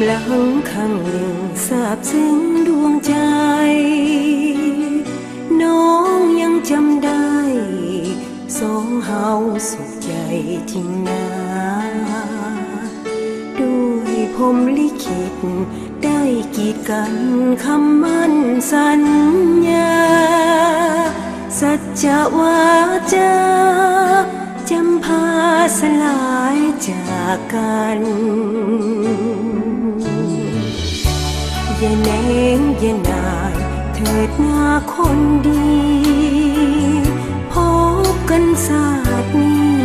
ลังข้างหนึ่งซาบซึ้งดวงใจน้องยังจำได้สองเฮาสุขใจจริงนะด้วยพรหมลิขิตได้กีดกันคำมั่นสัญญาสัจจะวาจาจำพาสลายจากกันอย่าแนงอย่านายเถิดหน้าคนดีพบกันศาสตร์นี้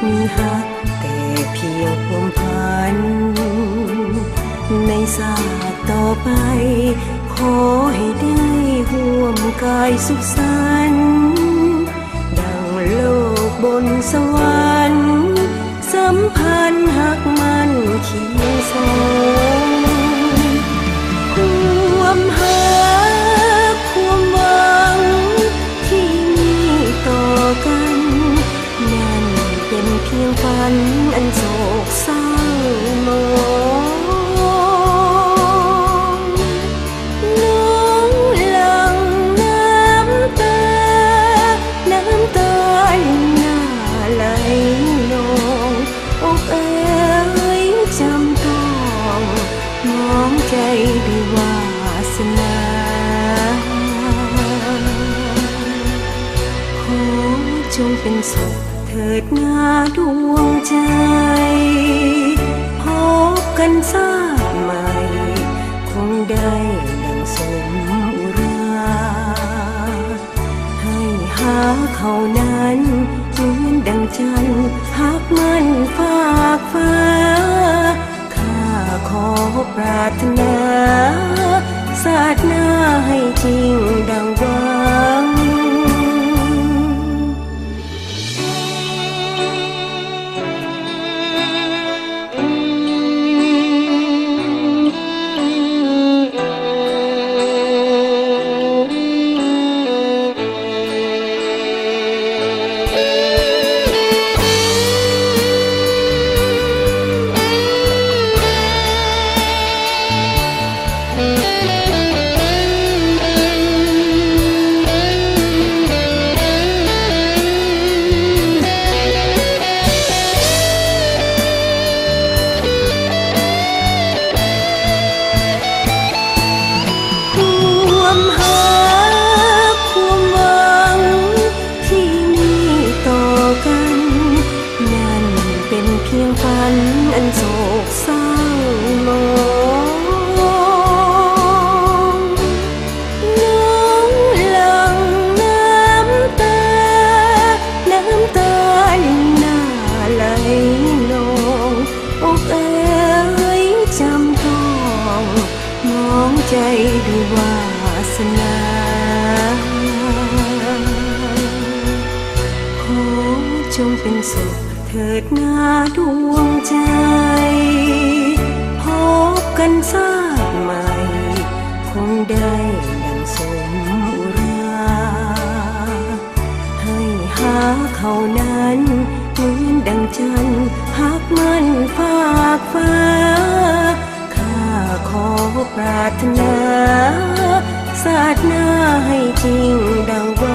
มีฮักแต่เพียงพรหมพันในศาสตร์ต่อไปขอให้ได้ร่วมกายสุขสันต์ดังโลกบนสวรรค์สัมพันธ์หักมันเคียงสองความหาความหวังที่มีต่อกันนั่นเป็นเพียงฝันอันโศกเศร้าหมองน้องหลั่งน้ำตาน้ำตาหน้าไหลนองอกเอ๋ยจำต้องมองใจด้วยวาสนาขอจงเป็นสุขเถิดหน้าดวงใจพบกันชาติใหม่คงได้ดังสมอุราให้หาเขานั้นเหมือนดังจันทร์หักมันฝากฟ้าข้าขอปรารถนาศาสตร์หน้าให้จริงดังหวังเพียงฝันอันโศกเศร้าหมองน้องหลั่งน้ำตาน้ำตาหน้าไหลนองอกเอ๋ยจำต้องมองใจด้วยวาสนาขอจงเป็นสุขเถิดหน้าดวงใจพบกันชาติใหม่คงได้ดังสมอุราให้หาเขานั้นเหมือนดังจันทร์หักมันฝากฟ้าข้าขอปรารถนาศาสตร์หน้าให้จริงดังว่า